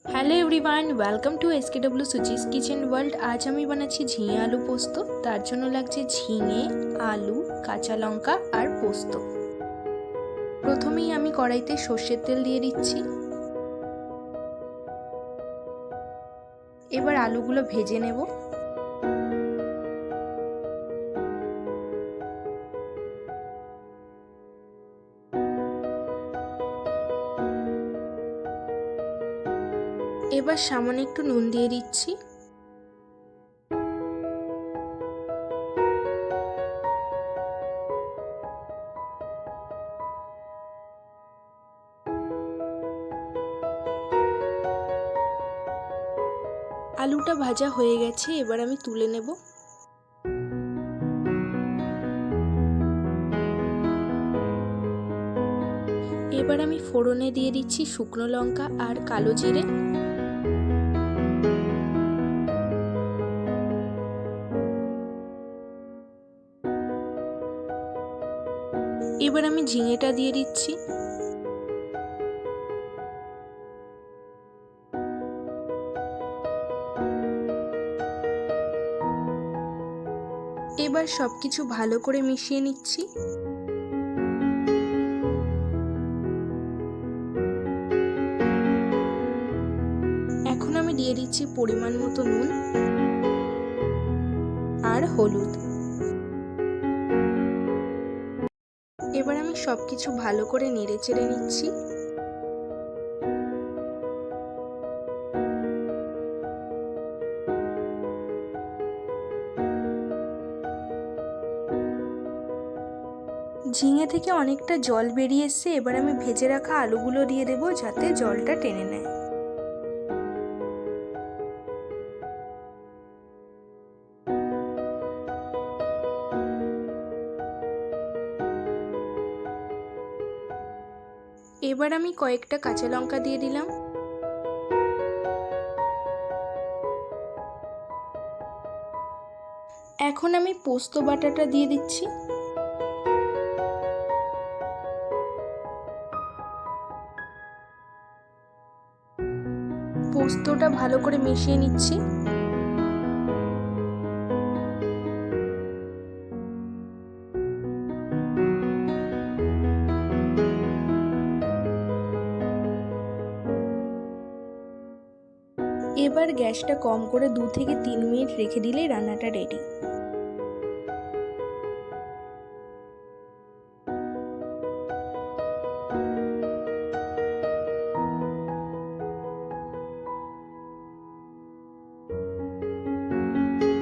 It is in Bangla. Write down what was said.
Hello everyone, welcome to SKW Suchi's kitchen world. আজ আমি বানাচ্ছি ঝিঙে আলু পোস্ত। তার জন্য লাগছে ঝিঙে, আলু, কাঁচা লঙ্কা আর পোস্ত। প্রথমেই আমি কড়াইতে সর্ষের তেল দিয়ে দিচ্ছি। এবার আলুগুলো ভেজে নেব। এবার সামান্য একটু নুন দিয়ে দিচ্ছি। আলুটা ভাজা হয়ে গেছে, এবার আমি তুলে নেব। এবার আমি ফোড়নে দিয়ে দিচ্ছি শুকনো লঙ্কা আর কালো জিরে। এবার আমি ঝিঙেটা দিয়ে দিচ্ছি। এবার সবকিছু ভালো করে মিশিয়ে নিচ্ছি। এখন আমি দিয়ে দিচ্ছি পরিমাণ মতো নুন আর হলুদ। এবার আমি সবকিছু ভালো করে নেড়ে চেড়ে নিচ্ছি। ঝিঙে থেকে অনেকটা জল বেরিয়ে এসছে, এবার আমি ভেজে রাখা আলুগুলো দিয়ে দেবো যাতে জলটা টেনে নেয়। এবার আমি কয়েকটা কাঁচা লঙ্কা দিয়ে দিলাম। এখন আমি পোস্ত বাটাটা দিয়ে দিচ্ছি। পোস্তটা ভালো করে মিশিয়ে নিচ্ছি। এবার গ্যাসটা কম করে 2 থেকে 3 মিনিট রেখে দিলেই রান্নাটা রেডি।